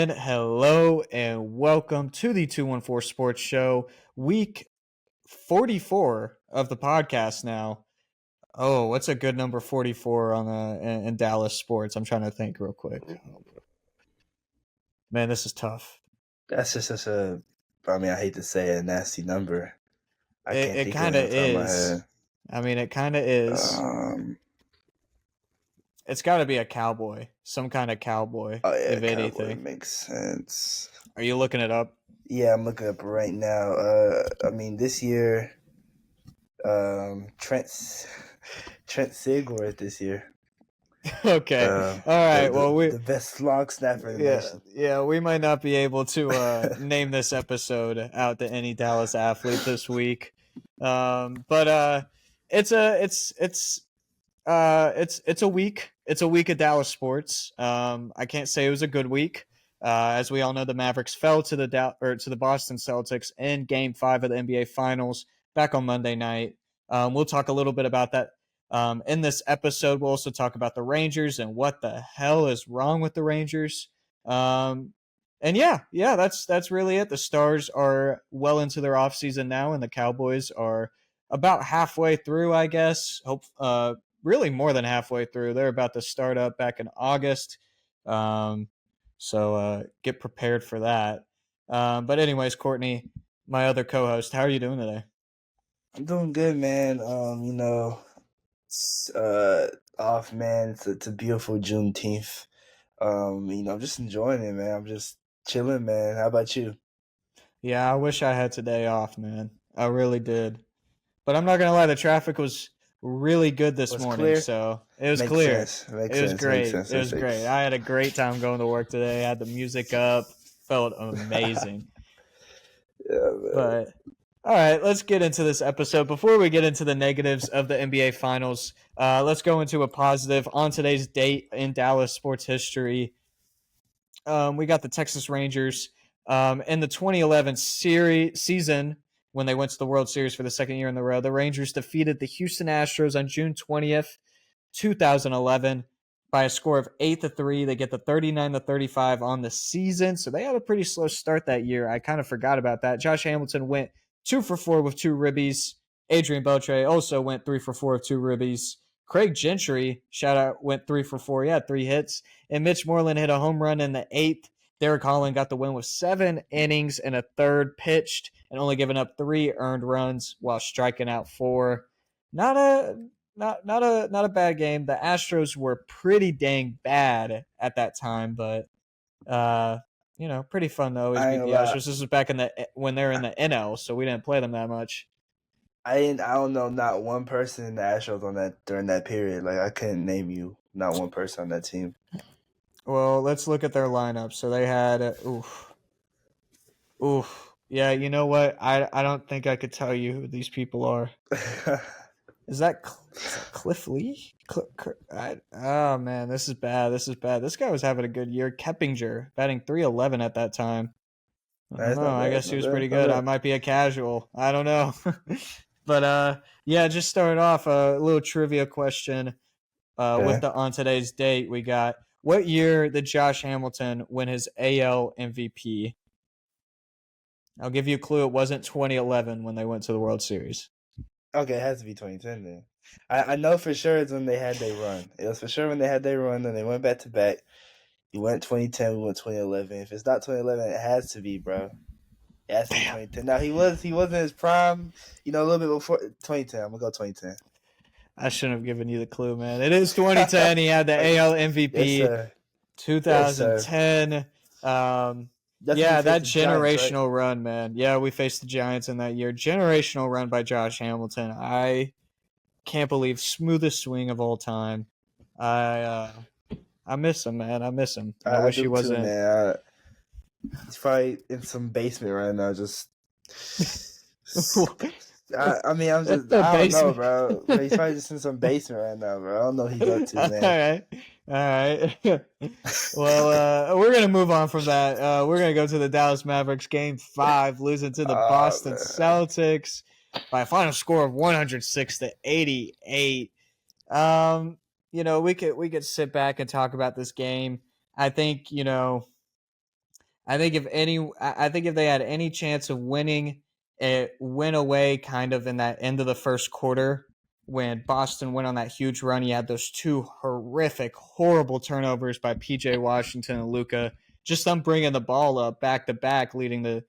gentlemen, hello and welcome to the 214 Sports Show, week 44 of the podcast now. Oh, what's a good number 44 on in Dallas sports? I'm trying to think real quick. Man, this is tough. That's just such a, I hate to say it, a nasty number. I can't It think kind of of it off the top of my is. head. I mean, it kind of is. It's got to be a cowboy, some kind of cowboy, Oh yeah, if cowboy anything. makes sense. Are you looking it up? Yeah, I'm looking up right now. This year, Trent Seaworth this year. Okay. All right. The best long snapper in the nation. Yeah, we might not be able to name this episode out to any Dallas athlete this week. But it's a week. It's a week of Dallas sports. I can't say it was a good week. As we all know, the Mavericks fell to the Boston Celtics in Game 5 of the NBA Finals back on Monday night. We'll talk a little bit about that in this episode. We'll also talk about the Rangers and what the hell is wrong with the Rangers. And that's really it. The Stars are well into their offseason now, and the Cowboys are about halfway through, I guess. Really more than halfway through. They're about to start up back in August. So get prepared for that. But anyways, Courtney, my other co-host, how are you doing today? I'm doing good, man. It's off, man. It's a beautiful Juneteenth. I'm just enjoying it, man. I'm just chilling, man. How about you? Yeah, I wish I had today off, man. I really did. But I'm not gonna lie, the traffic was really good this morning, clear? so it was Makes clear. Sense. It was great. It was great. I had a great time going to work today. I had the music up. Felt amazing. Yeah, man. But all right, let's get into this episode. Before we get into the negatives of the NBA Finals, let's go into a positive. On today's date in Dallas sports history, we got the Texas Rangers in the 2011 season when they went to the World Series for the second year in a row. The Rangers defeated the Houston Astros on June 20th, 2011 by a score of 8-3. They get the 39-35 on the season. So they had a pretty slow start that year. I kind of forgot about that. Josh Hamilton went 2 for 4 with 2 ribbies. Adrian Beltre also went 3 for 4 with 2 ribbies. Craig Gentry, shout out, went 3 for 4. He had 3 hits. And Mitch Moreland hit a home run in the 8th. Derek Holland got the win with 7 innings and a third pitched and only giving up 3 earned runs while striking out 4. Not a bad game. The Astros were pretty dang bad at that time, but pretty fun though. Always beat the Astros. This was back when they were in the NL, so we didn't play them that much. I don't know not one person in the Astros during that period. Like I couldn't name you not one person on that team. Well, let's look at their lineup. So they had yeah, you know what? I don't think I could tell you who these people are. Is that Cliff Lee? Oh man, this is bad. This guy was having a good year. Keppinger batting .311 at that time. I don't know. I guess he was pretty good. I might be a casual. I don't know. But just start off a little trivia question. With the on today's date, we got what year did Josh Hamilton win his AL MVP? I'll give you a clue. It wasn't 2011 when they went to the World Series. Okay, it has to be 2010 then. I know for sure it's when they had their run. It was for sure when they had their run, and they went back to back. You went 2010, we went 2011. If it's not 2011, it has to be, bro. It has to be 2010. Now he was in his prime, a little bit before 2010. I'm gonna go 2010. I shouldn't have given you the clue, man. It is 2010. He had the AL MVP. Yes, 2010. Yes, that generational Giants, right? run, man. Yeah, we faced the Giants in that year. Generational run by Josh Hamilton. I can't believe smoothest swing of all time. I miss him, man. I miss him. I wish he wasn't. Too, man. He's probably in some basement right now, just. I don't know, bro. He's probably just in some basement right now, bro. I don't know what he's up to, man. All right. Well, we're gonna move on from that. We're gonna go to the Dallas Mavericks Game 5, losing to the Boston Celtics by a final score of 106-88. We could sit back and talk about this game. I think I think if they had any chance of winning, it went away kind of in that end of the first quarter when Boston went on that huge run. You had those two horrific, horrible turnovers by PJ Washington and Luka. Just them bringing the ball up back to back, leading to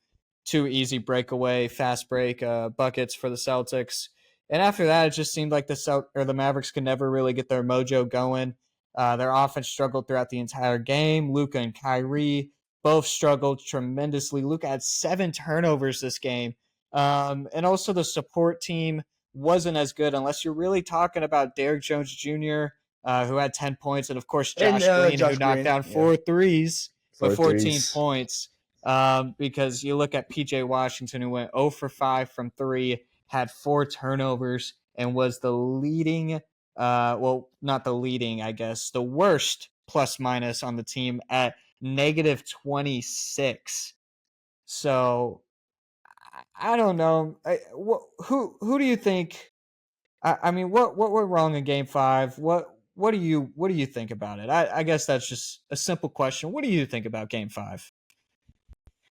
two easy breakaway, fast break buckets for the Celtics. And after that, it just seemed like the Mavericks could never really get their mojo going. Their offense struggled throughout the entire game. Luka and Kyrie both struggled tremendously. Luka had 7 turnovers this game. And also the support team wasn't as good unless you're really talking about Derrick Jones Jr., who had 10 points, and of course And Josh Green, who Josh knocked Green, down yeah, 4 threes, but four 14 threes. points. Because you look at PJ Washington, who went 0 for 5 from 3, had 4 turnovers, and was the leading, well, not the leading, I guess, the worst plus minus on the team at negative 26. So I don't know. Who do you think? I mean, what went wrong in Game 5? What do you think about it? I guess that's just a simple question. What do you think about Game 5?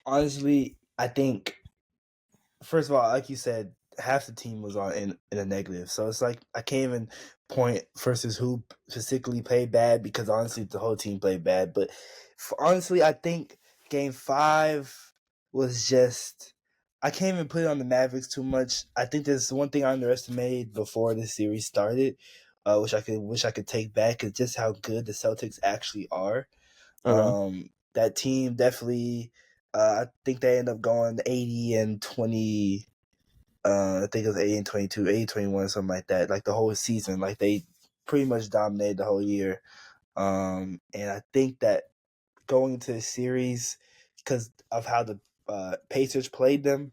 Honestly, I think first of all, like you said, half the team was on in a negative. So it's like I can't even point versus who particularly played bad because honestly, the whole team played bad. But honestly, I think Game 5 was just. I can't even put it on the Mavericks too much. I think there's one thing I underestimated before the series started, which I could take back, is just how good the Celtics actually are. Okay. That team definitely. I think they end up going 80-20. I think it was 80-22, 80-21, something like that. Like the whole season, like they pretty much dominated the whole year. And I think that going into the series, because of how the Pacers played them,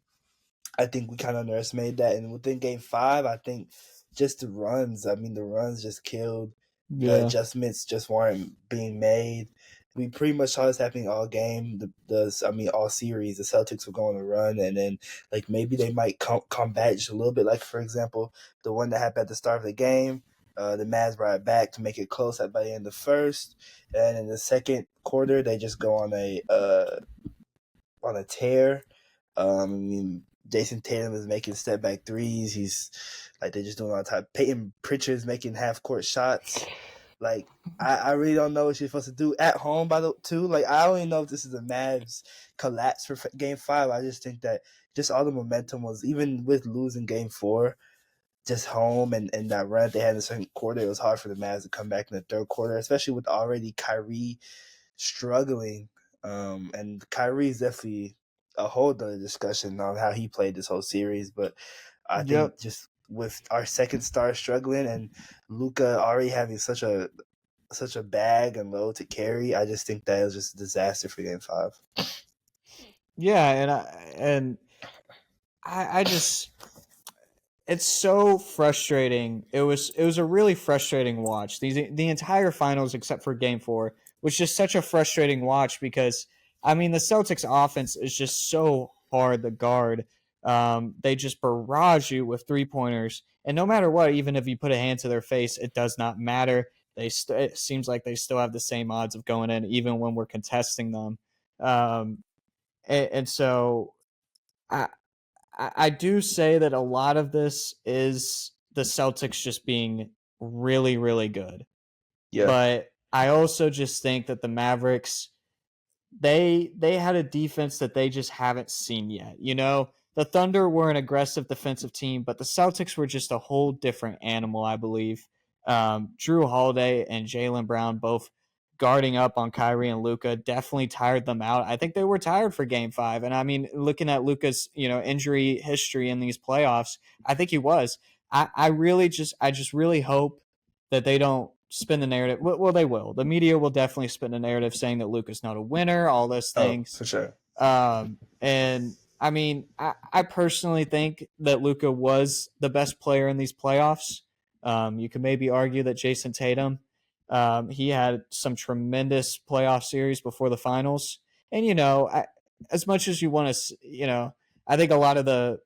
I think we kind of underestimated that. And within Game 5, I think just the runs. I mean, the runs just killed. The Yeah. adjustments just weren't being made. We pretty much saw this happening all game. All series. The Celtics were going to run, and then like maybe they might come back just a little bit. Like for example, the one that happened at the start of the game. The Mavs brought it back to make it close by the end of the first, and in the second quarter they just go on a tear. I mean, Jason Tatum is making step back threes. He's like they're just doing all the time. Peyton Pritchard's making half court shots. Like I really don't know what you're supposed to do at home. By the too, like I don't even know if this is a Mavs collapse for Game 5. I just think that just all the momentum was even with losing Game 4, just home and that run they had in the second quarter. It was hard for the Mavs to come back in the third quarter, especially with already Kyrie struggling. And Kyrie is definitely a whole other discussion on how he played this whole series. But I Yep. think just with our second star struggling and Luka already having such a bag and load to carry, I just think that it was just a disaster for Game 5. Yeah, and I just it's so frustrating. It was a really frustrating watch. The entire finals except for game 4 was just such a frustrating watch because I mean the Celtics offense is just so hard to guard. They just barrage you with 3-pointers, and no matter what, even if you put a hand to their face, it does not matter. It seems like they still have the same odds of going in, even when we're contesting them. And so I, I do say that a lot of this is the Celtics just being really, really good. Yeah, But I also just think that the Mavericks they had a defense that they just haven't seen yet. You know, the Thunder were an aggressive defensive team, but the Celtics were just a whole different animal, I believe. Drew Holiday and Jaylen Brown both guarding up on Kyrie and Luka definitely tired them out. I think they were tired for Game 5, and I mean, looking at Luka's injury history in these playoffs, I think he was. I just really hope that they don't spin the narrative. Well, they will. The media will definitely spin the narrative saying that Luka's not a winner, all those oh things. for sure. And I mean, I personally think that Luka was the best player in these playoffs. You could maybe argue that Jason Tatum, he had some tremendous playoff series before the finals. And as much as you want to, I think a lot of the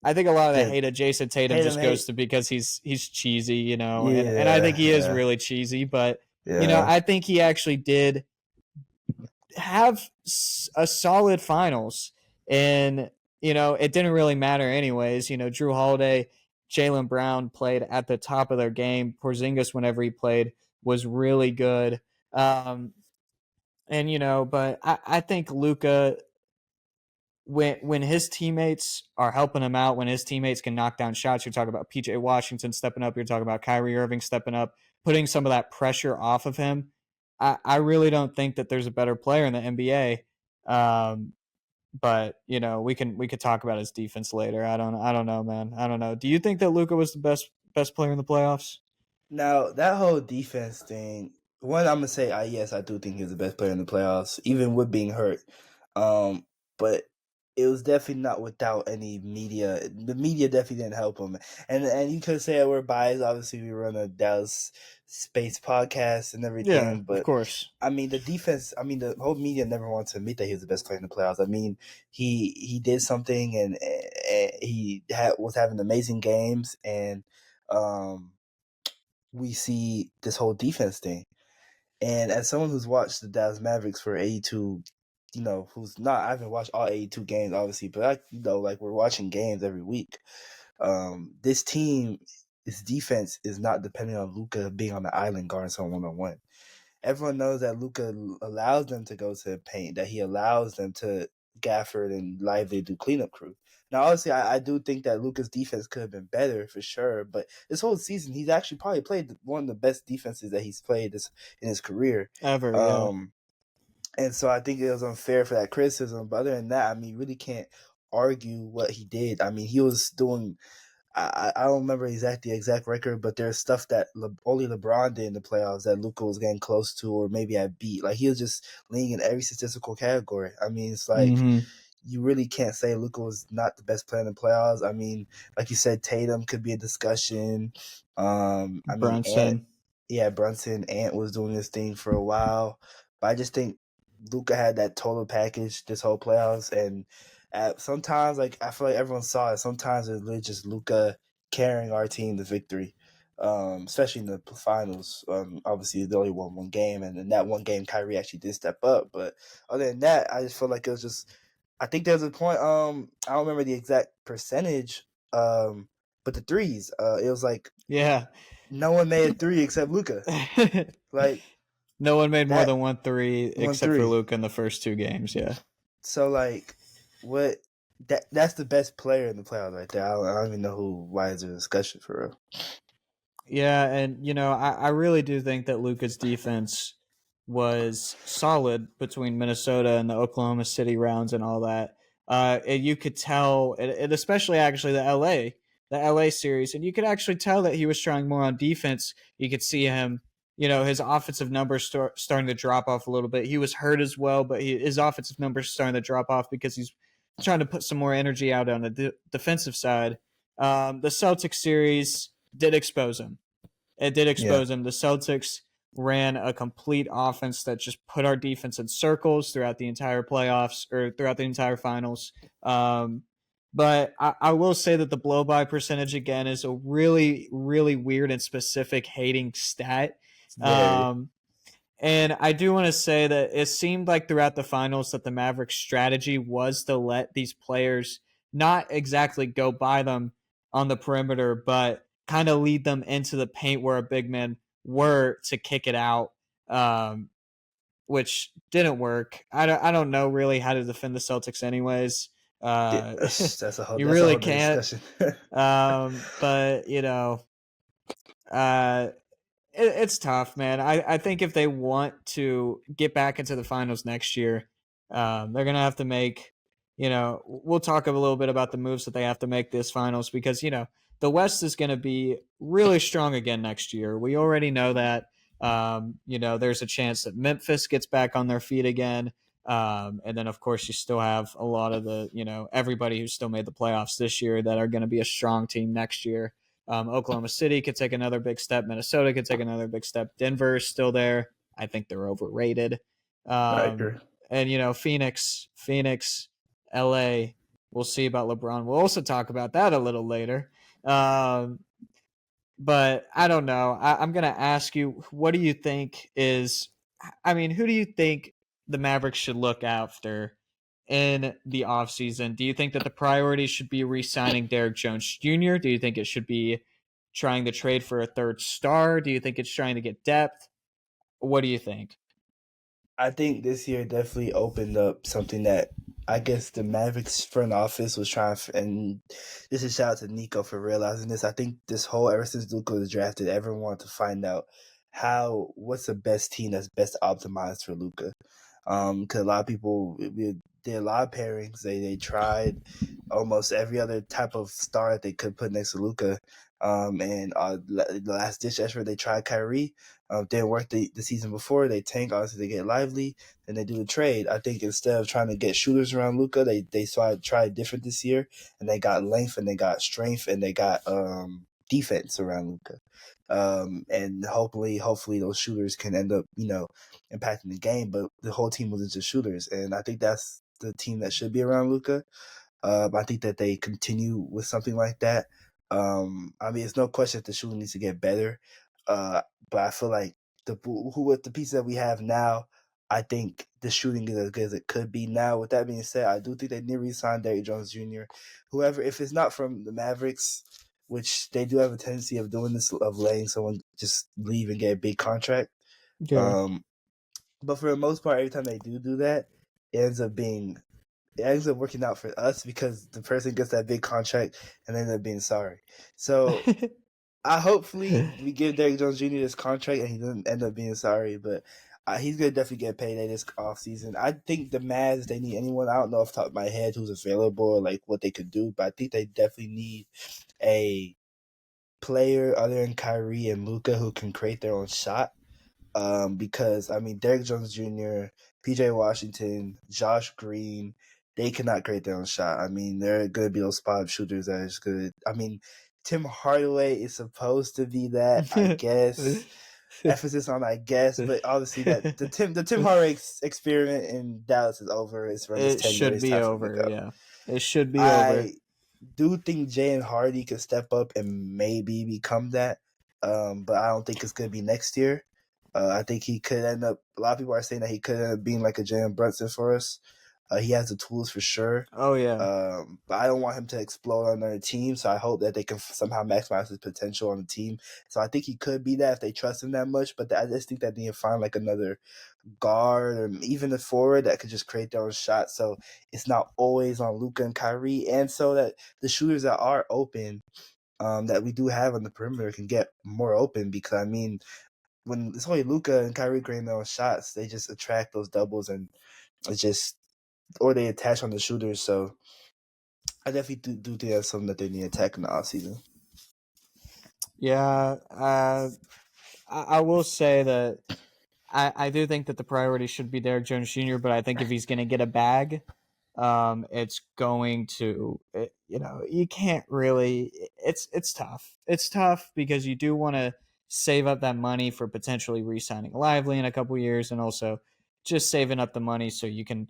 Yeah, hate of Jason Tatum Tatum just goes hate. to because he's cheesy, and I think Yeah, he is yeah, really cheesy, but yeah. I think he actually did have a solid finals. And, it didn't really matter anyways. Drew Holiday, Jaylen Brown played at the top of their game. Porzingis, whenever he played, was really good. But I think Luka, when his teammates are helping him out, when his teammates can knock down shots, you're talking about PJ Washington stepping up, you're talking about Kyrie Irving stepping up, putting some of that pressure off of him. I really don't think that there's a better player in the NBA. But we could talk about his defense later. I don't know, man. I don't know. Do you think that Luka was the best player in the playoffs? Now that whole defense thing, one I'm gonna say, yes, I do think he's the best player in the playoffs, even with being hurt. But it was definitely not without any media. The media definitely didn't help him, and you could say that we're biased. Obviously, we run a Dallas space podcast and Yeah, everything, of but course. I mean the defense. I mean the whole media never wanted to admit that he was the best player in the playoffs. I mean he did something and he was having amazing games and um we see this whole defense thing. And as someone who's watched the Dallas Mavericks for 82, who's not, I haven't watched all 82 games, obviously, but like we're watching games every week. This team, this defense is not depending on Luka being on the island guarding someone one on one. Everyone knows that Luka allows them to go to the paint, that he allows them to Gafford and Lively do cleanup crew. Now, obviously, I do think that Luka's defense could have been better for sure, but this whole season, he's actually probably played one of the best defenses that he's played in his career. Ever, yeah. Um, and so I think it was unfair for that criticism. But other than that, I mean, you really can't argue what he did. I mean, he was doing I don't remember the exact record, but there's stuff that only LeBron did in the playoffs that Luka was getting close to, or maybe I beat. Like he was just leading in every statistical category. I mean, it's like Mm-hmm. you really can't say Luka was not the best player in the playoffs. I mean, like you said, Tatum could be a discussion. I mean, Brunson. Brunson, Ant was doing this thing for a while, but I just think Luka had that total package this whole playoffs, and sometimes like I feel like everyone saw it. Sometimes it's literally just Luka carrying our team to victory, especially in the finals. Obviously, they only won one game, and in that one game, Kyrie actually did step up. But other than that, I just feel like it was just. I think there's a point. I don't remember the exact percentage. But the threes, it was like Yeah. no one made a three except Luka. Like No one made more that than 1 3 one except for three. Luka in the first 2 games. Yeah. So like, what? That's the best player in the playoffs right there. I don't even know why is there a discussion for real. Yeah, and I really do think that Luka's defense was solid between Minnesota and the Oklahoma City rounds and all that. And you could tell, and especially actually the LA series, and you could actually tell that he was trying more on defense. You could see him, his offensive numbers starting to drop off a little bit. He was hurt as well, but his offensive numbers starting to drop off because he's trying to put some more energy out on the defensive side. The Celtics series did expose him. It did Yeah, expose him. The Celtics ran a complete offense that just put our defense in circles throughout the entire playoffs or throughout the entire finals. But I will say that the blow by percentage again is a really, really weird and specific hating stat. it's very. Um, and I do want to say that it seemed like throughout the finals that the Mavericks' strategy was to let these players not exactly go by them on the perimeter, but kind of lead them into the paint where a big men were to kick it out, which didn't work. I don't know really how to defend the Celtics, anyways. Uh, you That's a really whole nother can't. discussion. But uh, it's tough, man. I think if they want to get back into the finals next year, they're gonna have to make. We'll talk a little bit about the moves that they have to make this finals because the West is going to be really strong again next year. We already know that. There's a chance that Memphis gets back on their feet again. And then, of course, you still have a lot of everybody who still made the playoffs this year that are going to be a strong team next year. Oklahoma City could take another big step. Minnesota could take another big step. Denver is still there. I think they're overrated. I agree. And Phoenix, LA. We'll see about LeBron. We'll also talk about that a little later. But I don't know. I'm going to ask you, what do you think is? I mean, who do you think the Mavericks should look after in the offseason? Do you think that the priority should be re-signing Derrick Jones Jr.? Do you think it should be trying to trade for a third star? Do you think it's trying to get depth? What do you think? I think this year definitely opened up something that I guess the Mavericks front office was trying, and this is shout out to Nico for realizing this. I think this whole ever since Luka was drafted, everyone wanted to find out what's the best team that's best optimized for Luka. Because a lot of people we did a lot of pairings. They tried almost every other type of star that they could put next to Luka. And the last ditch effort they tried Kyrie. Didn't work the season before. They tank. Obviously, they get Lively, and they do the trade. I think instead of trying to get shooters around Luka, they tried different this year, and they got length, and they got strength, and they got defense around Luka. And hopefully those shooters can end up, impacting the game. But the whole team wasn't just shooters, and I think that's the team that should be around Luka. I think that they continue with something like that. I mean, it's no question that the shooting needs to get better. But I feel like with the pieces that we have now, I think the shooting is as good as it could be now. With that being said, I do think they need to re-sign Derrick Jones Jr. Whoever, if it's not from the Mavericks, which they do have a tendency of doing this, of letting someone just leave and get a big contract. Yeah. But for the most part, every time they do that, it ends up working out for us because the person gets that big contract and ends up being sorry. So hopefully we give Derrick Jones Jr. this contract and he doesn't end up being sorry, but he's gonna definitely get payday this offseason. I think the Mavs, they need anyone. I don't know off the top of my head who's available or like what they could do, but I think they definitely need a player other than Kyrie and Luka who can create their own shot. Because I mean, Derrick Jones Jr., PJ Washington, Josh Green, they cannot create their own shot. I mean, they're going to be those spot up shooters that are just good. I mean, Tim Hardaway is supposed to be that, I guess. Emphasis on I guess, but obviously that the Tim Hardaway experiment in Dallas is over. It's run his It tenure. should It's be time for him to over. go. Yeah. It should be over. I do think Jalen Hardy could step up and maybe become that, but I don't think it's going to be next year. I think he could end up. A lot of people are saying that he could end up being like a Jalen Brunson for us. He has the tools for sure. Oh, yeah. But I don't want him to explode on another team. So I hope that they can somehow maximize his potential on the team. So I think he could be that if they trust him that much. But I just think that they need to find like another guard or even a forward that could just create their own shot. So it's not always on Luka and Kyrie, and so that the shooters that are open, that we do have on the perimeter, can get more open. Because I mean, when it's only Luka and Kyrie creating their own shots, they just attract those doubles, and it's just, or they attach on the shooters. So I definitely do think that's something that they need to attack in the offseason. Yeah. I will say that I do think that the priority should be Derrick Jones Jr., but I think if he's going to get a bag, it's going to, you can't really, it's tough. It's tough because you do want to save up that money for potentially re-signing Lively in a couple years, and also just saving up the money so you can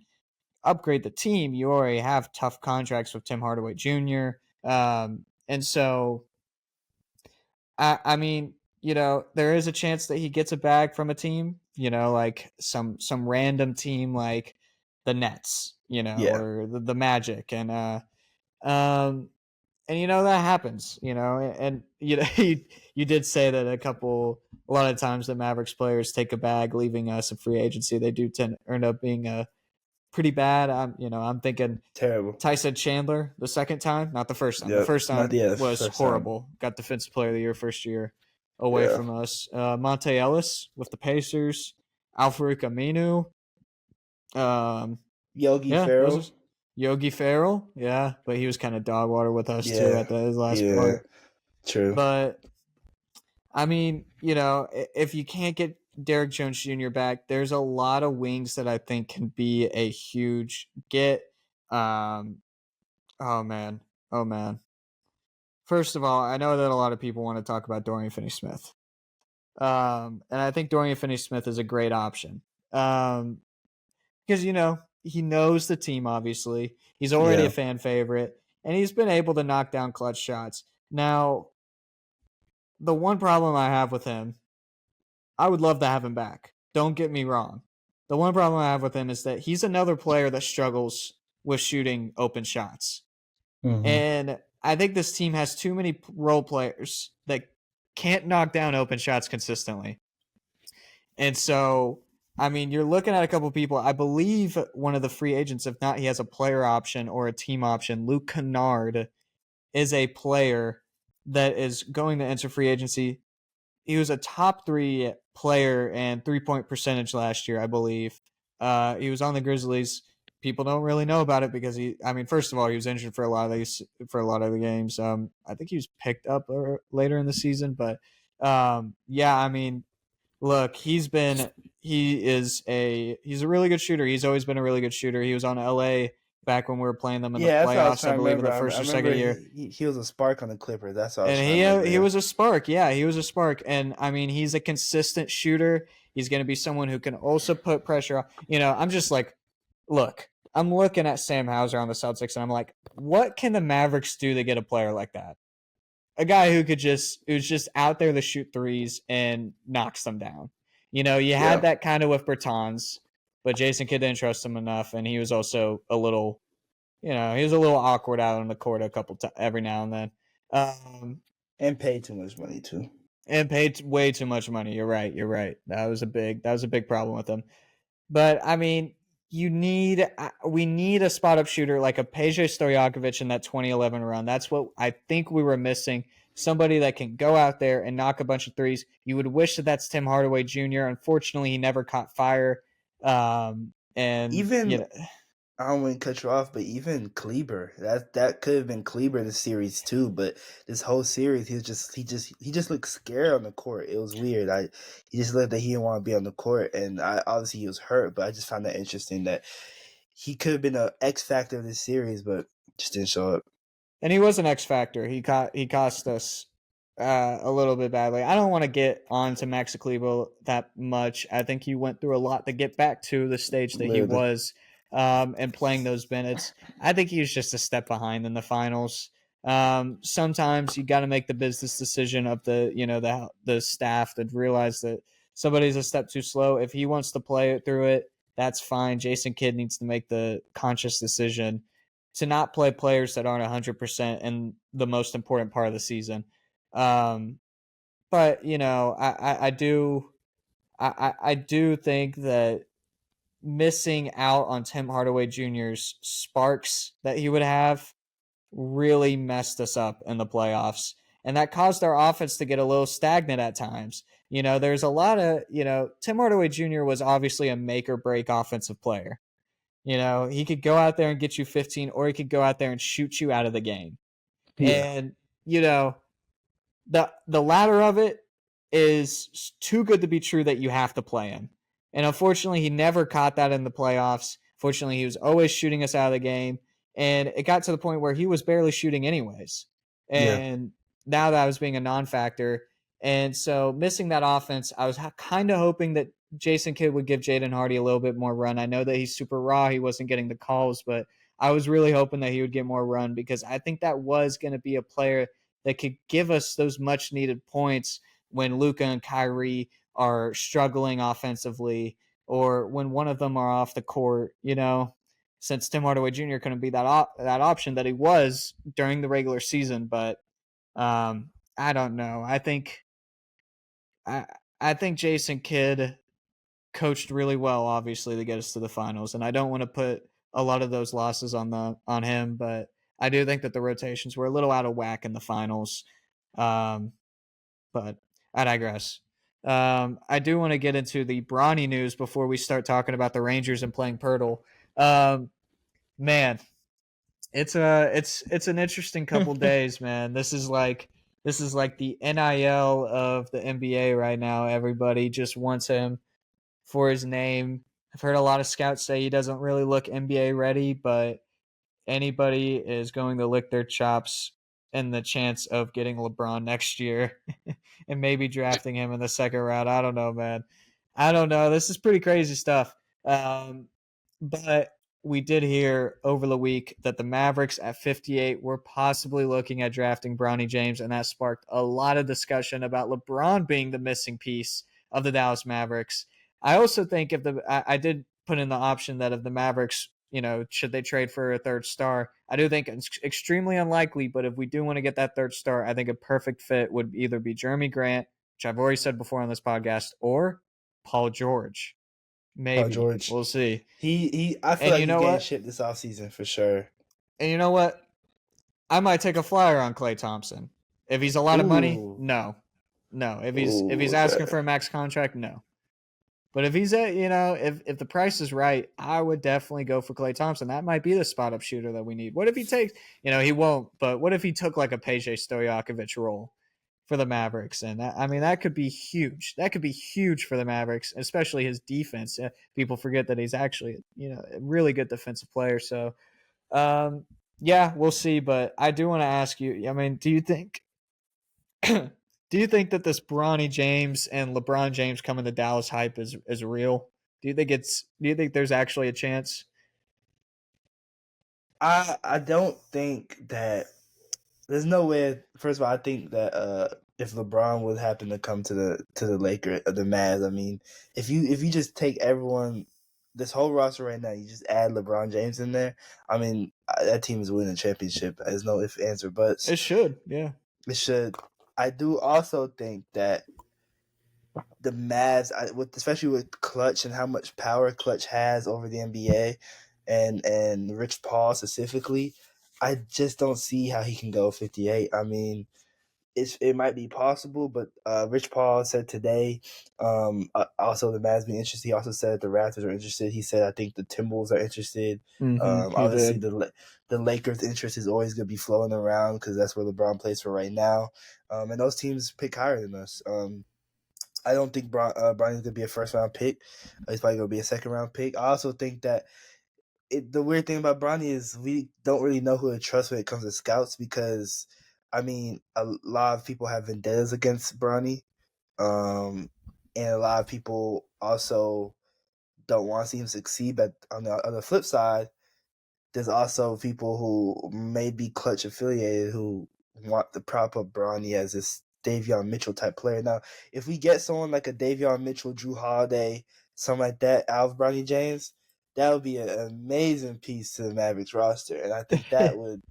upgrade the team. You already have tough contracts with Tim Hardaway Jr. And so, I mean, there is a chance that he gets a bag from a team, like some random team like the Nets, Yeah, or the Magic, um, and that happens, and you did say that a lot of times the Mavericks players take a bag leaving us a free agency. They do tend to end up being pretty bad. I'm thinking terrible. Tyson Chandler the second time, not the first time. The Yep, first not time the was first time. horrible. Got Defensive Player of the Year first year away Yeah, from us. Monte Ellis with the Pacers. Alfred Aminu. Um, Yogi yeah, those Ferrell. are Yogi Ferrell. Yeah, but he was kind of dog water with us too Yeah, at his last yeah, part. true. But I mean, if you can't get Derrick Jones Jr. back, there's a lot of wings that I think can be a huge get. Um, oh man, oh man. First of all, I know that a lot of people want to talk about Dorian Finney-Smith, and I think Dorian Finney-Smith is a great option, because he knows the team. Obviously, he's already a Yeah, fan favorite, and he's been able to knock down clutch shots. Now, the one problem I have with him, I would love to have him back. Don't get me wrong. The one problem I have with him is that he's another player that struggles with shooting open shots. Mm-hmm. And I think this team has too many role players that can't knock down open shots consistently. And so, I mean, you're looking at a couple people. I believe one of the free agents, if not, he has a player option or a team option. Luke Kennard is a player that is going to enter free agency. He was a top 3 player and 3-point percentage last year, I believe. He was on the Grizzlies. People don't really know about it because first of all, he was injured for a lot of the games. I think he was picked up later in the season, but yeah, I mean, look, he's a really good shooter. He's always been a really good shooter. He was on LA back when we were playing them in the Yeah, that's what I was playoffs, I trying to believe, in remember. the I first or remember second year. he was a spark on the Clippers. That's what I was And trying to remember. he was a spark. Yeah, he was a spark. And I mean, he's a consistent shooter. He's going to be someone who can also put pressure on. I'm just like, look, I'm looking at Sam Hauser on the Celtics, and I'm like, what can the Mavericks do to get a player like that? A guy who's just out there to shoot threes and knocks them down. You had Yeah. that kind of with Bertans, but Jason Kidd didn't trust him enough, and he was also a little, he was a little awkward out on the court a couple times every now and then. And paid too much money too. And paid way too much money. You're right. That was a big problem with him. But I mean, we need a spot up shooter like a Peja Stojakovic in that 2011 run. That's what I think we were missing. Somebody that can go out there and knock a bunch of threes. You would wish that that's Tim Hardaway Jr. Unfortunately, he never caught fire. And Even I don't want to cut you off, but even Kleber, that could have been Kleber the series too. But this whole series, he just looked scared on the court. It was weird. He just looked that he didn't want to be on the court, and obviously he was hurt. But I just found that interesting that he could have been an X factor of this series, but just didn't show up. And he was an X factor. He cost us a little bit badly. I don't want to get on to Max Kleber that much. I think he went through a lot to get back to the stage that he was and playing those minutes. I think he was just a step behind in the finals. Sometimes you got to make the business decision of the staff to realize that somebody's a step too slow. If he wants to play it through it, that's fine. Jason Kidd needs to make the conscious decision to not play players that aren't 100% in the most important part of the season. But I do think that missing out on Tim Hardaway Jr.'s sparks that he would have really messed us up in the playoffs. And that caused our offense to get a little stagnant at times. There's a lot of, Tim Hardaway Jr. was obviously a make or break offensive player. He could go out there and get you 15, or he could go out there and shoot you out of the game. Yeah. And, the latter of it is too good to be true that you have to play him. And unfortunately, he never caught that in the playoffs. Fortunately, he was always shooting us out of the game. And it got to the point where he was barely shooting anyways. And now that was being a non-factor. And so missing that offense, I was kind of hoping that Jason Kidd would give Jaden Hardy a little bit more run. I know that he's super raw. He wasn't getting the calls, but I was really hoping that he would get more run because I think that was going to be a player that could give us those much needed points when Luka and Kyrie are struggling offensively or when one of them are off the court, since Tim Hardaway Jr. couldn't be that option that he was during the regular season. But I don't know. I think Jason Kidd coached really well, obviously, to get us to the finals, and I don't want to put a lot of those losses on him, but I do think that the rotations were a little out of whack in the finals. But I digress. I do want to get into the Bronny news before we start talking about the Rangers and playing Pirtle. Man, it's an interesting couple days, man. This is like the NIL of the NBA right now. Everybody just wants him for his name. I've heard a lot of scouts say he doesn't really look NBA ready, but anybody is going to lick their chops in the chance of getting LeBron next year and maybe drafting him in the second round. I don't know, man. I don't know. This is pretty crazy stuff. But we did hear over the week that the Mavericks at 58 were possibly looking at drafting Bronny James, and that sparked a lot of discussion about LeBron being the missing piece of the Dallas Mavericks. I also think if I did put in the option that if the Mavericks, should they trade for a third star, I do think it's extremely unlikely. But if we do want to get that third star, I think a perfect fit would either be Jeremy Grant, which I've already said before on this podcast, or Paul George. Paul Maybe George. we'll see. I feel And like you he's know getting what? shipped this offseason for sure. And you know what? I might take a flyer on Klay Thompson. If he's a lot of money, Ooh. no, no. If he's Ooh. asking for a max contract, no. But if he's at, if the price is right, I would definitely go for Klay Thompson. That might be the spot up shooter that we need. What if he takes, he won't, but what if he took like a Peja Stojakovic role for the Mavericks? And that could be huge. That could be huge for the Mavericks, especially his defense. People forget that he's actually, a really good defensive player. So, yeah, we'll see. But I do want to ask you, do you think do you think that this Bronny James and LeBron James coming to Dallas hype is real? Do you think there's actually a chance? I don't think that there's no way. First of all, I think that if LeBron would happen to come to the Lakers, the Mavs, I mean, if you just take everyone, this whole roster right now, you just add LeBron James in there. I mean, that team is winning a championship. There's no ifs, ands, or buts. It should, yeah. It should. I do also think that the Mavs, especially with Clutch and how much power Clutch has over the NBA, and Rich Paul specifically, I just don't see how he can go 58. I mean, it might be possible, but Rich Paul said today, also the Mavs being interested. He also said the Raptors are interested. He said I think the Timberwolves are interested. He Obviously did. the Lakers' interest is always going to be flowing around because that's where LeBron plays for right now, and those teams pick higher than us. I don't think Bronny's going to be a first round pick. He's probably going to be a second round pick. I also think that the weird thing about Bronny is we don't really know who to trust when it comes to scouts because, I mean, a lot of people have vendettas against Bronny, and a lot of people also don't want to see him succeed. But on the flip side, there's also people who may be Clutch affiliated who want to prop up Bronny as this Davion Mitchell type player. Now, if we get someone like a Davion Mitchell, Drew Holiday, something like that, out of Bronny James, that would be an amazing piece to the Mavericks roster, and I think that would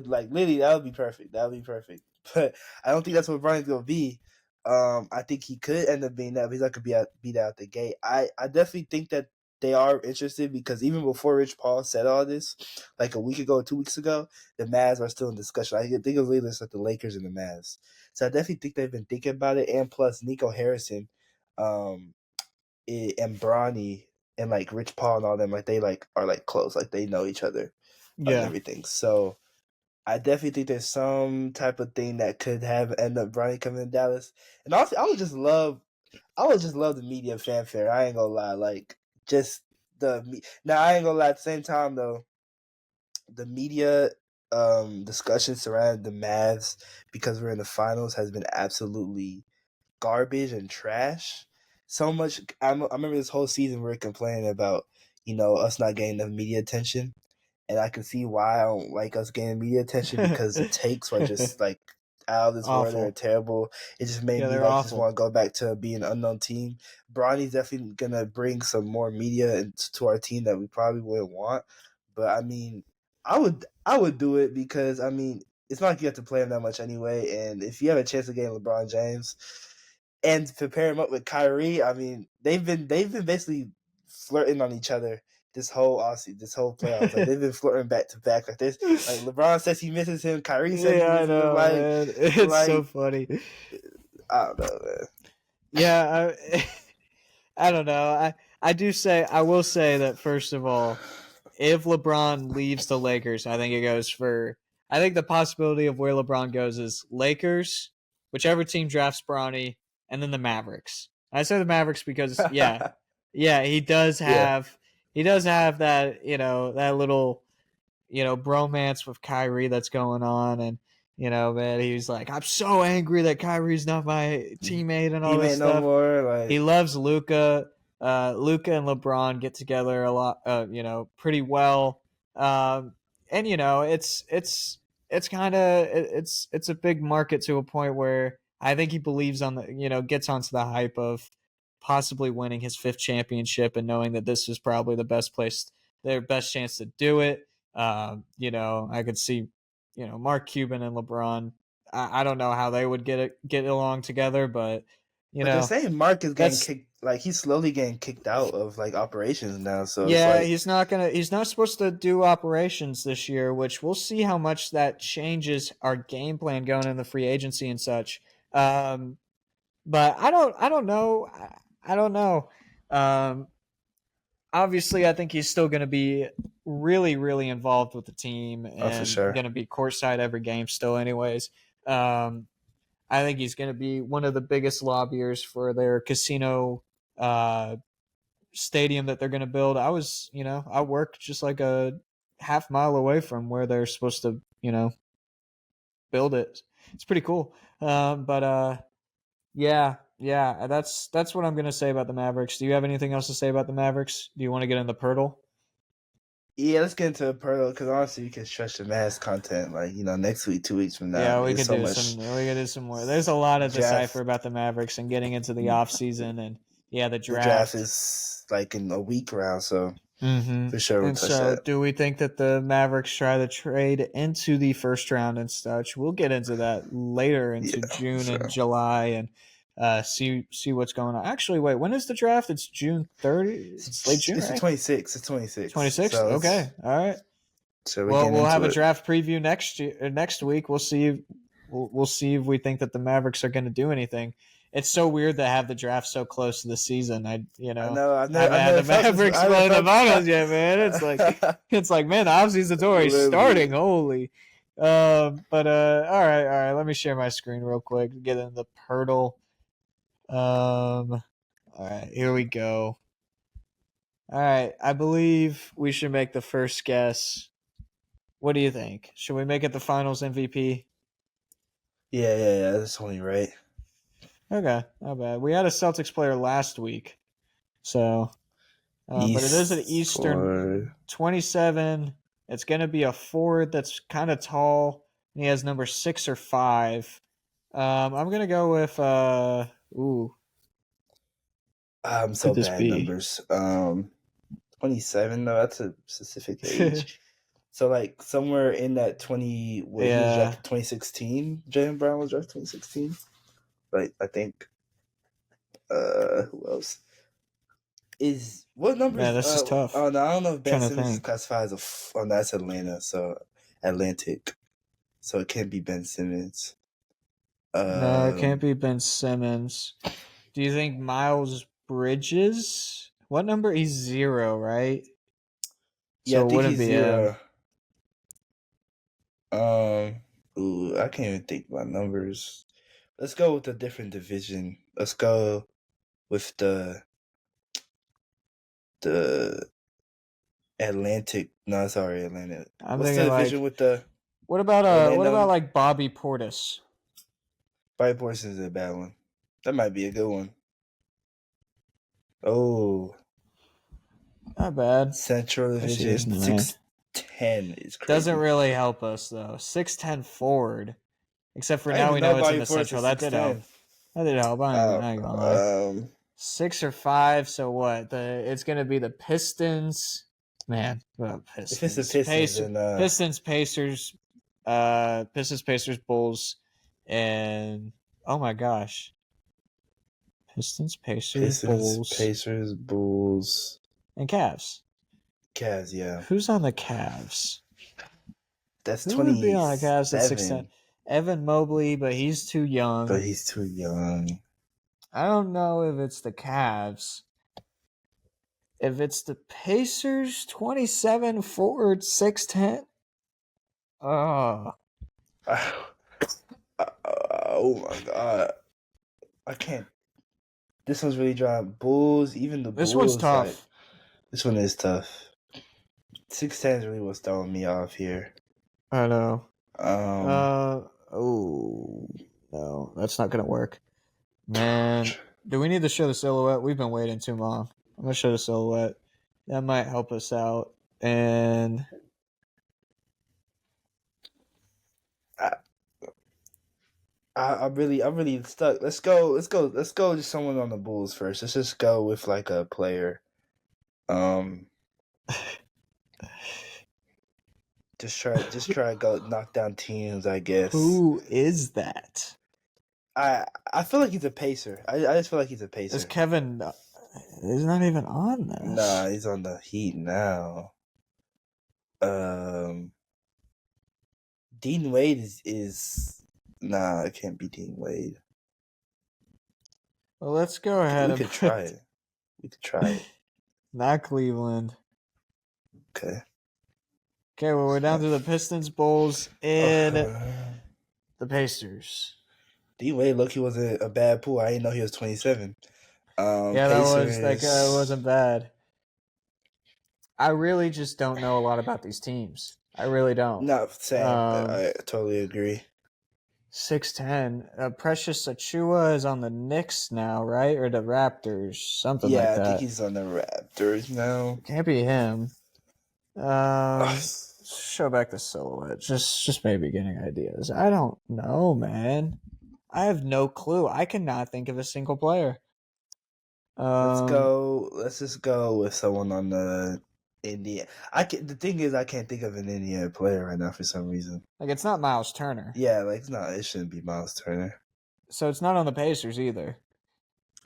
like literally that would be perfect. That would be perfect. But I don't think that's what Bronny's gonna be. I think he could end up being that, but he's not gonna be out the gate. I definitely think that they are interested because even before Rich Paul said all this, like a week ago, 2 weeks ago, the Mavs are still in discussion. I think it was really just like the Lakers and the Mavs. So I definitely think they've been thinking about it. And plus, Nico Harrison, um, and Bronny and like Rich Paul and all them, like they like are like close, like they know each other and Yeah. everything. So I definitely think there's some type of thing that could have end up Bronny coming to Dallas. And also, I would just love the media fanfare. I ain't gonna lie, like just now. I ain't gonna lie. At the same time, though, the media discussion surrounding the Mavs because we're in the finals has been absolutely garbage and trash. So much. I remember this whole season we were complaining about us not getting enough media attention, and I can see why I don't like us getting media attention because the takes were just like out of this world. They're Awful. terrible. It just made Yeah, me they're like just awful. want to go back to being an unknown team. Bronny's definitely gonna bring some more media to our team that we probably wouldn't want. But I mean, I would do it because I mean it's not like you have to play him that much anyway. And if you have a chance of getting LeBron James and to pair him up with Kyrie, I mean they've been basically flirting on each other this whole playoffs. Like they've been flirting back to back. Like this, like LeBron says he misses him. Kyrie says he Yeah, I misses him. know, man. It's so Like funny. I don't know, man. Yeah, I don't know. I will say that first of all, if LeBron leaves the Lakers, I think the possibility of where LeBron goes is Lakers, whichever team drafts Bronny, and then the Mavericks. I say the Mavericks because yeah, Yeah. he does have that, that little, bromance with Kyrie that's going on. And, man, he's like, I'm so angry that Kyrie's not my teammate and all this Teammate no stuff. more. He Like loves Luca. Luca and LeBron get together a lot, pretty well. And it's kind of it's a big market to a point where I think he believes on the gets onto the hype of possibly winning his 5th championship and knowing that this is probably their best chance to do it. I could see, Mark Cuban and LeBron. I don't know how they would get along together, but But they're saying Mark is getting that's kicked. Like he's slowly getting kicked out of like operations now. So it's yeah, like he's not supposed to do operations this year, which we'll see how much that changes our game plan going in the free agency and such. But I don't know. I don't know. Obviously, I think he's still going to be really, really involved with the team oh for and sure. going to be courtside every game still, anyways. I think he's going to be one of the biggest lobbyers for their casino stadium that they're going to build. I work just like a half mile away from where they're supposed to, build it. It's pretty cool. Yeah, that's what I'm gonna say about the Mavericks. Do you have anything else to say about the Mavericks? Do you want to get in the Pirtle? Yeah, let's get into a Pearl because honestly, you can stretch the mass content like next week, 2 weeks from now. Yeah, we There's could so do much some. We could do some more. There's a lot to decipher draft. about the Mavericks and getting into the off season and the The draft draft. is like in a week around, so Mm-hmm. for sure we'll And touch so, that. do we think that the Mavericks try to trade into the first round and such? We'll get into that later Yeah, into for June and sure. July and see what's going on. Actually, wait, when is the draft? It's June 30th. It's late June, It's the right? 26th. It's 26th. 26th. So Okay, all right. we're Well, getting we'll have into a it. draft preview next week. We'll see. We'll see if we think that the Mavericks are going to do anything. It's so weird to have the draft so close to the season. I know. Haven't I've had never the felt this. Mavericks I haven't play the felt finals yet, man. It's like man, the offseason's already literally. starting. Holy. All right. Let me share my screen real quick. Get in the Pirtle. All right, here we go. All right, I believe we should make the first guess. What do you think? Should we make it the Finals MVP? Yeah. That's only right. Okay, not bad. We had a Celtics player last week, so but it is an East Eastern for 27. It's going to be a forward that's kind of tall. He has number 6 or 5. I'm going to go with I'm could so this bad be? numbers. 27 though. That's a specific age. So like somewhere in that 20, where he was Yeah, drafted 2016. Jaylen Brown was drafted 2016. Like I think. Who else? Is what man, numbers? this is tough. Oh no, I don't know if Ben Trying to Simmons is think. classified as oh, no, that's Atlanta. So Atlantic. So it can't be Ben Simmons. No, it can't Um, be Ben Simmons. Do you think Miles Bridges? What number? He's 0, right? yeah, I So it think wouldn't he's be him. 0. I can't even think about numbers. Let's go with a different division. Let's go with the Atlantic. No, sorry, Atlanta. I'm What's the thinking division like, with the what about Orlando? like Bobby Portis? Five Portions is a bad one. That might be a good one. Oh, Not bad. Central Actually, it's Division not. 6'10" is Doesn't crazy. really help us though. 6'10" forward. Except for I didn't now even we know know it's in Bobby the Portis Central. was That did help. 6'10". That did help. I ain't gonna lie. Um, 6 or 5. So what? It's gonna be the Pistons. Man, well, if it's the Pistons, Pistons, then Pistons, Pacers, Pistons, Pacers, Bulls, and oh my gosh, Pistons, Pacers, Pistons, Bulls, Pacers, Bulls, and Cavs. Cavs. Yeah, Who's on the Cavs? that's Who would be on the Cavs at 6'10"? 27, Evan Mobley, but he's too but young. he's too young. I don't know if it's the Cavs. If it's the Pacers, 27 forward, 6'10". Oh, Oh my god, I can't. This one's really dry. Bulls, even the this one's Bulls, like tough. this one is tough. 6'10" is really what's throwing me off here. I know. Um, Oh no, that's not gonna work, man. Do we need to show the silhouette? We've been waiting too long. I'm gonna show the silhouette. That might help us out. And I, I'm really stuck. Let's go. Just someone on the Bulls first. Let's just go with like a player. Um, just try to go knock down teams. I guess. Who is that? I feel like he's a pacer. I just feel like he's a Is pacer. Kevin? He's not even on Nah, this. he's on the Heat now. Um, Dean Wade is nah. It can't be Dean Wade. Well, let's go ahead We and could try put it. We could try it. not Cleveland. Okay. Okay, well, we're down to the Pistons, Bulls, and Oh, the Pacers. D Wade, look, he wasn't a bad pool. I didn't know he was 27. Yeah, that guy Pacers. wasn't bad. I really just don't know a lot about these teams. I really don't. Not same. I totally agree. 6'10". Precious Achua is on the Knicks now, right? Or the Raptors, something like Yeah, I think that. he's on the Raptors now. Can't be him. Ugh, Show back the silhouette. Just maybe getting ideas. I don't know, man. I have no clue. I cannot think of a single player. let's Um, go. Let's just go with someone on the Indiana. The thing is, I can't think of an Indiana player right now for some reason. like it's not Miles Turner, Yeah, like it's not. It shouldn't be Miles Turner so it's not on the Pacers either.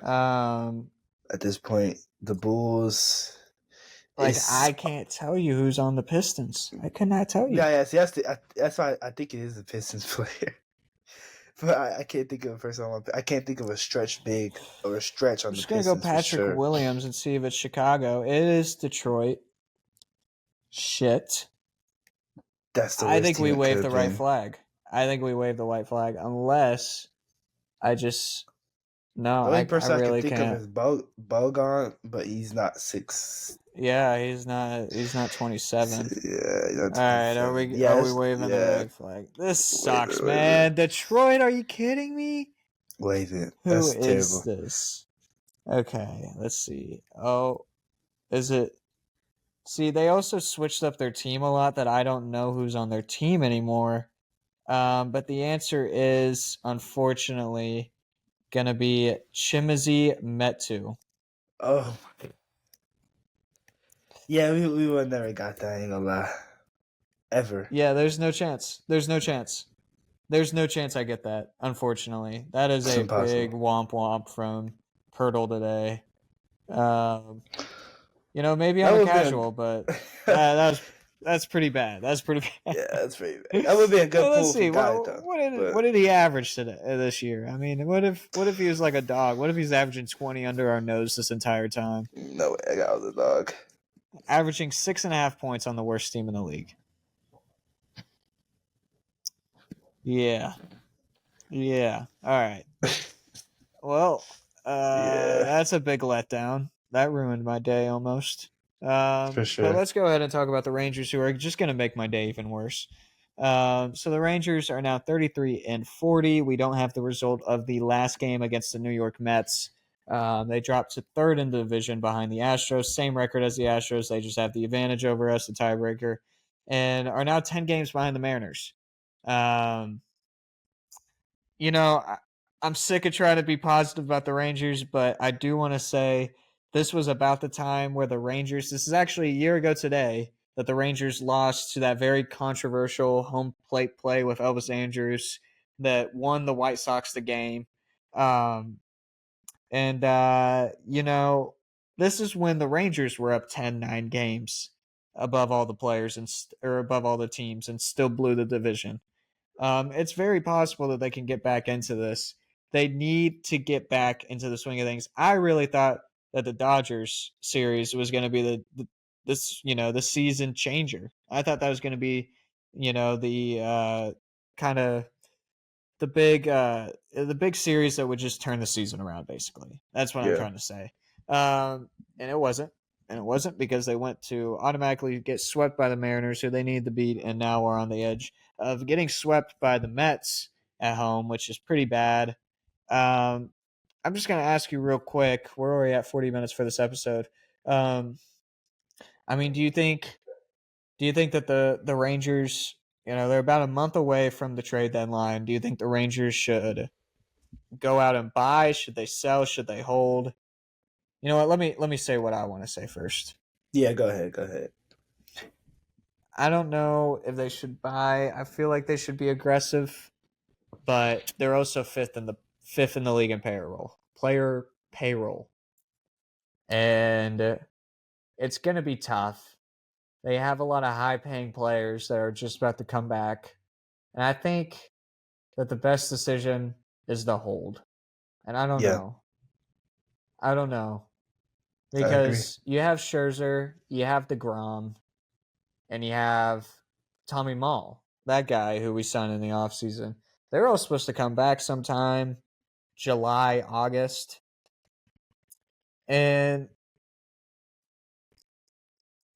Um, at this point. The Bulls like is I can't tell you who's on the Pistons. I cannot tell you. yeah. See, that's why I think it is a Pistons player. But I can't think of a person. I can't think of a stretch big or a stretch I'm on the just gonna go Pistons for Patrick sure. Williams and see if it's Chicago. It is Detroit. Shit. That's the I worst think team we it could waved have the right been. flag. I think we waved the white flag, unless I just no. The only I person I can really think of can't. is Bogon, but he's not 6. Yeah, he's not. He's not 27. Yeah, he's not All right, 27. are we Yes, waving the yeah. white flag? This Wave sucks, it, wave it, man. Detroit, are you kidding me? wave it. Who That's is terrible. this? Okay, let's see. Oh, is it? See, they also switched up their team a lot that I don't know who's on their team anymore. But the answer is unfortunately gonna be Chimezie Metu. Oh, yeah, we would never got that. I ain't gonna lie, ever. Yeah, there's no chance. There's no chance. There's no chance I get that, unfortunately. That is It's a big impossible. womp womp from Pirtle today. Um, maybe That I'm a would have casual, but been. that's pretty bad. That's pretty bad. Yeah, that's pretty bad. That would be a good Let's pull if we see. got it though. What But did he average today this year? I mean, what if he was like a dog? What if he's averaging 20 under our nose this entire time, no way, I got the dog. averaging 6.5 points on the worst team in the league? Yeah, yeah. All right. Well, Yeah, that's a big letdown. That ruined my day almost. for But sure. let's go ahead and talk about the Rangers, who are just going to make my day even worse. So the Rangers are now 33-40. We don't have the result of the last game against the New York Mets. They dropped to third in the division behind the Astros. Same record as the Astros. They just have the advantage over us, the tiebreaker, and are now 10 games behind the Mariners. Um, you know, I'm sick of trying to be positive about the Rangers, but I do want to say this was about the time where the Rangers, this is actually a year ago today, that the Rangers lost to that very controversial home plate play with Elvis Andrews that won the White Sox the game. Um, this is when the Rangers were up 10-9 games above all the players or above all the teams and still blew the division. It's very possible that they can get back into this. They need to get back into the swing of things. I really thought that the Dodgers series was going to be the season changer. I thought that was going to be, the kind of the big series that would just turn the season around. Basically, that's what I'm Yeah, trying to say. And it wasn't. And it wasn't because they went to automatically get swept by the Mariners, who they need to beat, and now are on the edge of getting swept by the Mets at home, which is pretty bad. Um, I'm just going to ask you real quick. We're already at 40 minutes for this episode. Um, I mean, do you think that the Rangers they're about a month away from the trade deadline. Do you think the Rangers should go out and buy? Should they sell? Should they hold? You know what? Let me say what I want to say first. Yeah, go ahead. Go ahead. I don't know if they should buy. I feel like they should be aggressive, but they're also fifth in the league in player payroll, and it's going to be tough. They have a lot of high paying players that are just about to come back, and I think that the best decision is the hold. And I don't Yeah, know. I don't know I agree. because you have Scherzer, you have DeGrom, and you have Tommy Mall, that guy who we signed in the offseason. They're all supposed to come back sometime July, August. And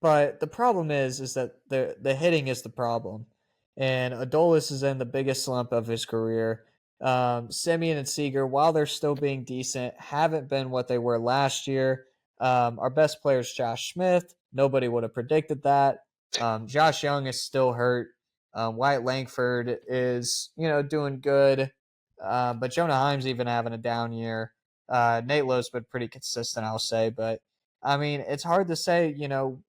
but the problem is that the hitting is the problem. And Adolis is in the biggest slump of his career. Simeon and Seager, while they're still being decent, haven't been what they were last year. Our best player is Josh Smith. Nobody would have predicted that. Josh Young is still hurt. Wyatt Langford is, doing good. But Jonah Heim's even having a down year. Nate Lowe's been pretty consistent, I'll say. But, I mean, it's hard to say,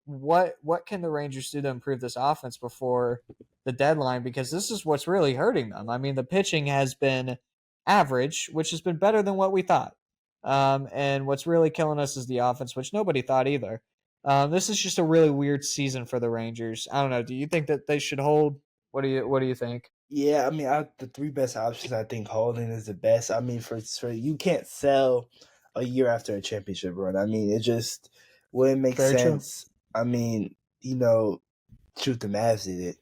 what can the Rangers do to improve this offense before the deadline, because this is what's really hurting them. I mean, the pitching has been average, which has been better than what we thought. And what's really killing us is the offense, which nobody thought either. This is just a really weird season for the Rangers. I don't know. Do you think that they should hold? What do you think? Yeah, I mean, the three best options, I think holding is the best. I mean, for you can't sell a year after a championship run. I mean, it just wouldn't make Very true. sense. I mean, shoot, the Mavs did it.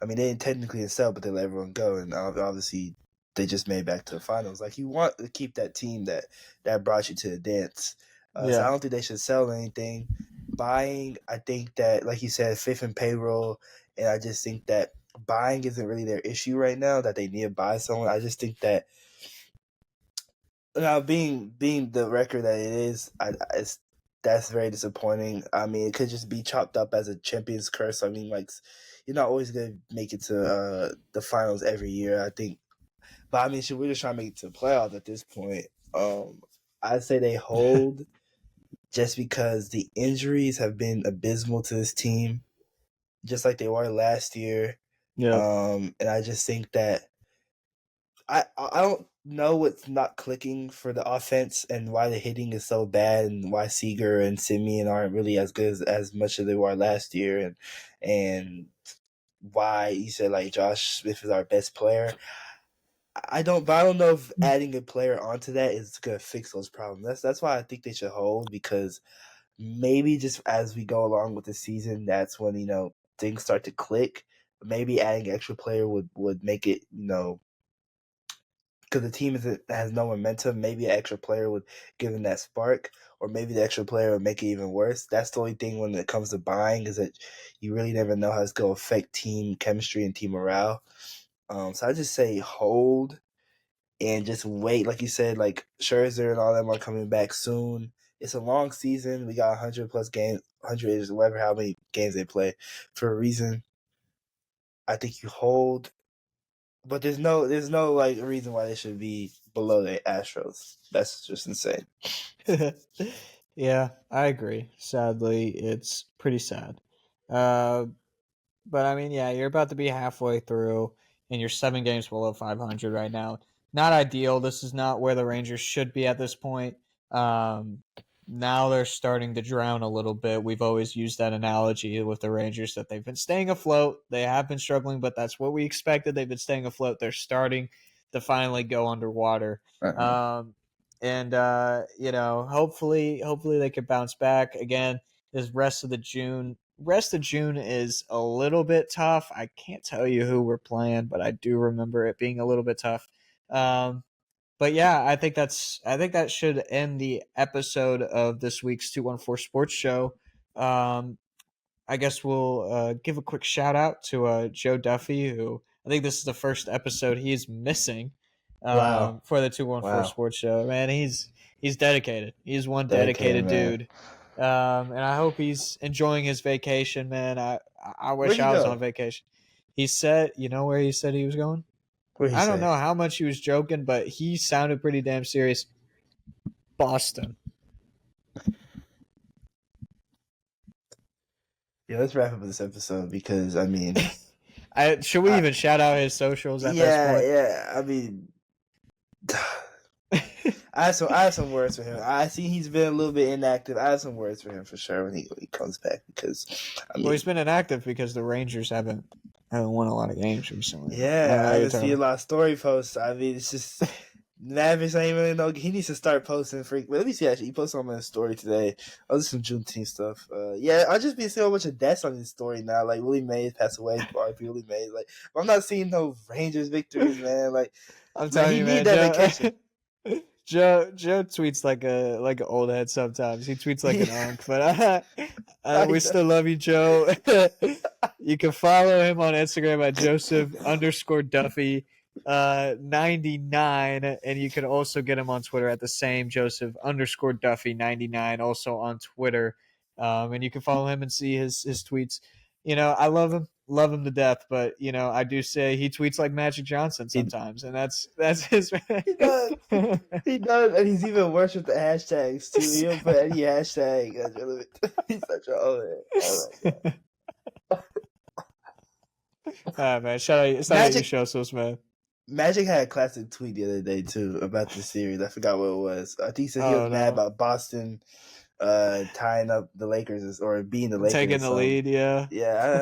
I mean, they didn't technically sell, but they let everyone go, and obviously they just made it back to the finals. Like, you want to keep that team that brought you to the dance. So I Yeah. don't think they should sell anything. Buying, I think that, like you said, fifth in payroll, and I just think that buying isn't really their issue right now. That they need to buy someone. I just think that now being the record that it is, that's very disappointing. I mean, it could just be chopped up as a champion's curse. I mean, like, you're not always gonna make it to the finals every year. I think, but I mean, we're just trying to make it to the playoffs at this point. I'd say they hold just because the injuries have been abysmal to this team, just like they were last year. Yep. And I just think that I don't know what's not clicking for the offense and why the hitting is so bad and why Seager and Simeon aren't really as good as much as they were last year, and why you said like Josh Smith is our best player. I don't know if adding a player onto that is gonna fix those problems. That's why I think they should hold, because maybe just as we go along with the season, that's when things start to click. Maybe adding an extra player would make it, because the team has no momentum. Maybe an extra player would give them that spark, or maybe the extra player would make it even worse. That's the only thing when it comes to buying, is that you really never know how it's going to affect team chemistry and team morale. So I just say hold and just wait. Like you said, like Scherzer and all them are coming back soon. It's a long season. We got 100 plus games, 100 is whatever, how many games they play, for a reason. I think you hold, but there's no like reason why they should be below the Astros. That's just insane. Yeah, I agree. Sadly, it's pretty sad. Uh, But I mean, yeah, you're about to be halfway through, and you're 7 games below 500 right now. Not ideal. This is not where the Rangers should be at this point. Um, Now they're starting to drown a little bit. We've always used that analogy with the Rangers, that they've been staying afloat. They have been struggling, but that's what we expected. They've been staying afloat. They're starting to finally go underwater. Uh-huh. Hopefully they could bounce back again. This rest of June is a little bit tough. I can't tell you who we're playing, but I do remember it being a little bit tough. But yeah, I think that should end the episode of this week's 214 Sports Show. Um, I guess we'll give a quick shout out to Joe Duffy, who I think this is the first episode he's missing Wow. for the 214 Wow. Sports Show. Man, he's dedicated. He's one Dedicated dedicated man. dude. And I hope he's enjoying his vacation, man. I Where'd wish he I was on go? vacation. He said, you know where he said he was going? What he I don't say? know how much he was joking, but he sounded pretty damn serious. Boston. Yeah, let's wrap up this episode because I mean, Should we even shout out his socials at this point? yeah. I mean, I have some words for him. I see he's been a little bit inactive. I have some words for him for sure when he comes back because I mean, Well, he's been inactive because the Rangers haven't won a lot of games recently. yeah, I haven't seen a lot of story posts. I mean, it's just Mavericks ain't really no. He needs to start posting freak. But let me see. Actually, he posted on my story today. Oh, this is some Juneteenth stuff. Yeah, I'll just be seeing a bunch of deaths on his story now. Like Willie Mays passed away. R.I.P. Willie Mays. Like I'm not seeing no Rangers victories, man. Like I'm telling he you, need man, that vacation. Joe tweets like an old head sometimes. He tweets like an unk, but we still love you, Joe. You can follow him on Instagram at Joseph_Duffy 99, and you can also get him on Twitter at the same Joseph_Duffy 99, also on Twitter. And you can follow him and see his tweets. You know, I love him to death, but you know, I do say he tweets like Magic Johnson sometimes, and that's his. He does. He does, and he's even worse with the hashtags too. He don't put any hashtag. He's such a old head. Oh my god. Man, shout out your show, so man. Magic had a classic tweet the other day too about the series. I forgot what it was. I think he said he was mad about Boston tying up the Lakers or beating the Lakers, taking the lead. Yeah.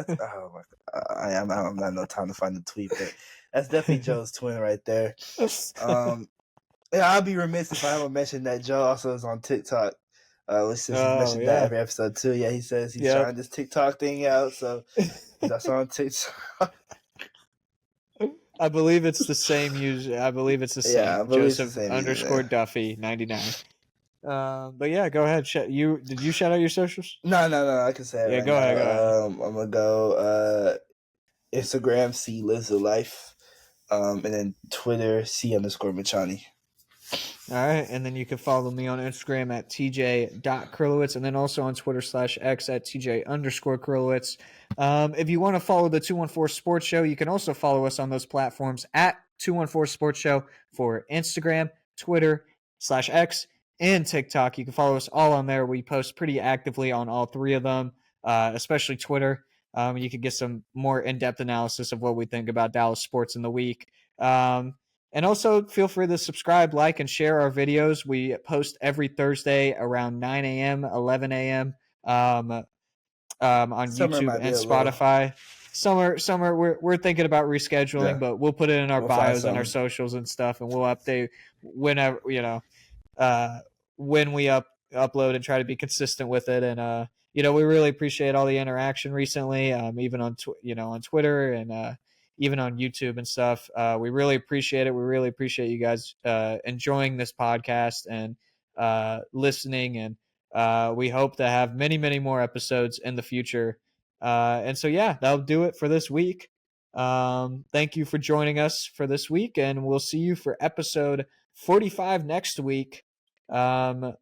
Oh my god, I'm not no time to find the tweet, but that's definitely Joe's twin right there. Yeah, I'll be remiss if I haven't mentioned that Joe also is on TikTok. Since he's mentioned that every episode too. Yeah, he says he's trying this TikTok thing out, so that's on TikTok. I believe it's the same user. I believe it's the same. Yeah, Joseph_Duffy 99. But yeah, go ahead. Did you shout out your socials? No. I can say it. Yeah, go ahead. I'm gonna go Instagram C Lives a Life, and then Twitter C_Machani. All right, and then you can follow me on Instagram at tj.krulowitz, and then also on Twitter /X at tj_Krulowitz. If you want to follow the 214 Sports Show, you can also follow us on those platforms at 214 Sports Show for Instagram, Twitter /X, and TikTok. You can follow us all on there. We post pretty actively on all three of them, especially Twitter. You can get some more in-depth analysis of what we think about Dallas sports in the week. And also feel free to subscribe, like, and share our videos. We post every Thursday around 9 a.m., 11 a.m. On YouTube and Spotify. Summer, we're thinking about rescheduling, but we'll put it in our bios and our socials and stuff, and we'll update whenever, when we upload and try to be consistent with it. And we really appreciate all the interaction recently, even on on Twitter and even on YouTube and stuff. We really appreciate it. We really appreciate you guys enjoying this podcast and listening. And we hope to have many, many more episodes in the future. And so, yeah, that'll do it for this week. Thank you for joining us for this week, and we'll see you for episode 45 next week. Can't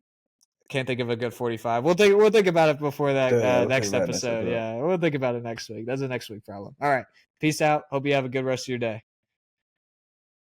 think of a good 45. We'll think about it before that next episode. Yeah, we'll think about it next week. That's a next week problem. All right. Peace out. Hope you have a good rest of your day.